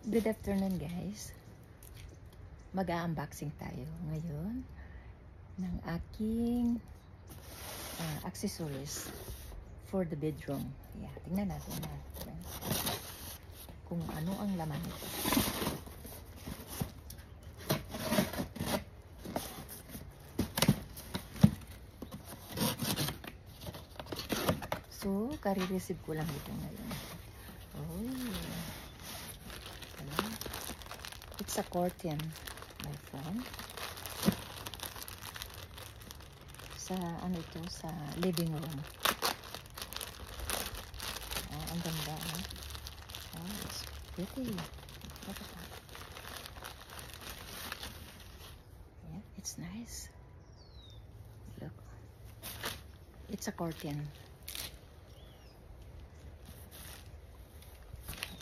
Good afternoon guys. Mag-unboxing tayo ngayon ng aking accessories for the bedroom. Yeah, tingnan natin kung ano ang laman nito. So, kare-receive ko lang ito ngayon. Oh. It's a curtain, my friend. Sa ano ito, sa living room. Ang ganda. Oh, it's pretty. Look at that. Yeah, it's nice. Look. It's a curtain.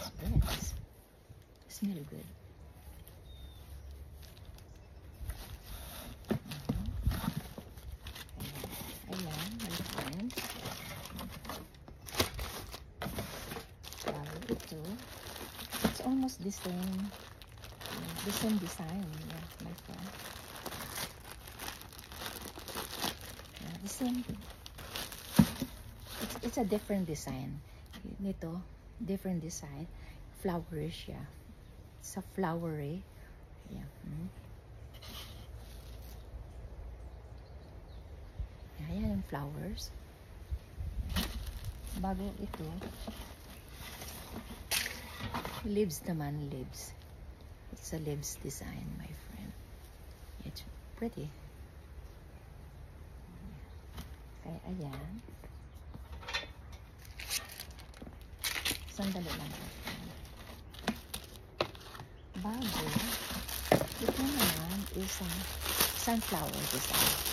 It's good. It smells good. Ayan, my friend. Ito. It's almost the same design. Yeah, my friend. Yeah, the same. It's a different design. Nito, different design. Flowerish, yeah. It's a flowery. Yeah. Ayan yung flowers. Bago ito, leaves naman, leaves. It's a leaves design, my friend. It's pretty. Kaya ayan. Sandali lang. Bago, ito naman is a sunflower design.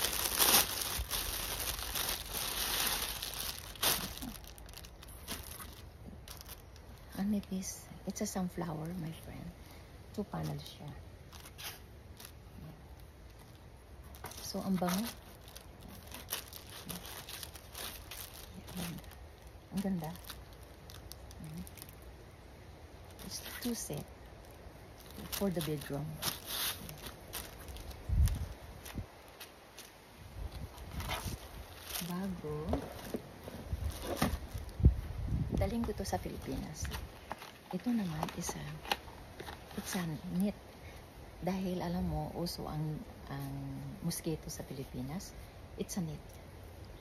Ang nipis. It's a sunflower, my friend. 2 panels siya. So, ang bango. Ang ganda. It's 2 set for the bedroom. Bago. Daling ko to sa Pilipinas. Ito naman it's a net. Dahil alam mo, uso ang mosquito sa Pilipinas. It's a net.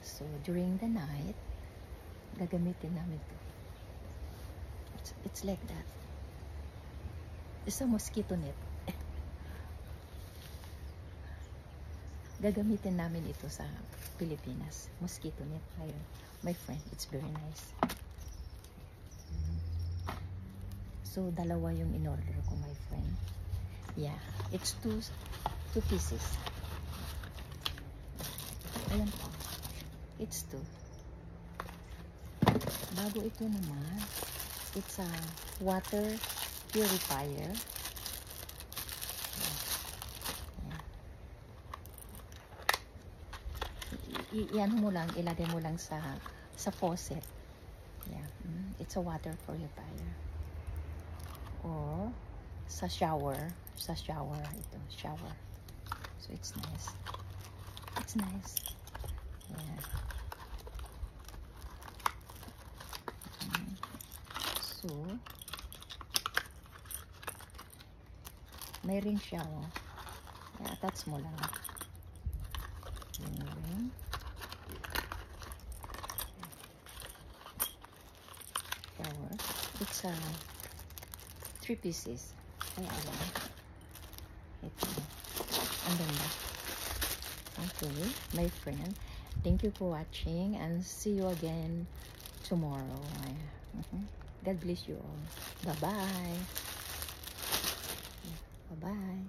So, during the night, gagamitin namin to. It's like that. It's a mosquito net. Gagamitin namin ito sa Pilipinas. Mosquito net. Ayun. My friend, it's very nice. So, dalawa yung in-order ko, my friend. Yeah, it's two pieces. Ayan po. It's 2. Bago ito naman, it's a water purifier. Iyan mo lang, ilagay mo lang sa faucet. Yeah, it's a water purifier. Or sa shower ito, shower. So it's nice. It's nice. Yeah. So may ring siya, oh. I-attach mo lang. Yung ring. Shower. It's a 3 pieces. Ay, alam. Ito. Ang ganda. Okay, my friend. Thank you for watching and see you again tomorrow. God bless you all. Bye-bye. Bye-bye.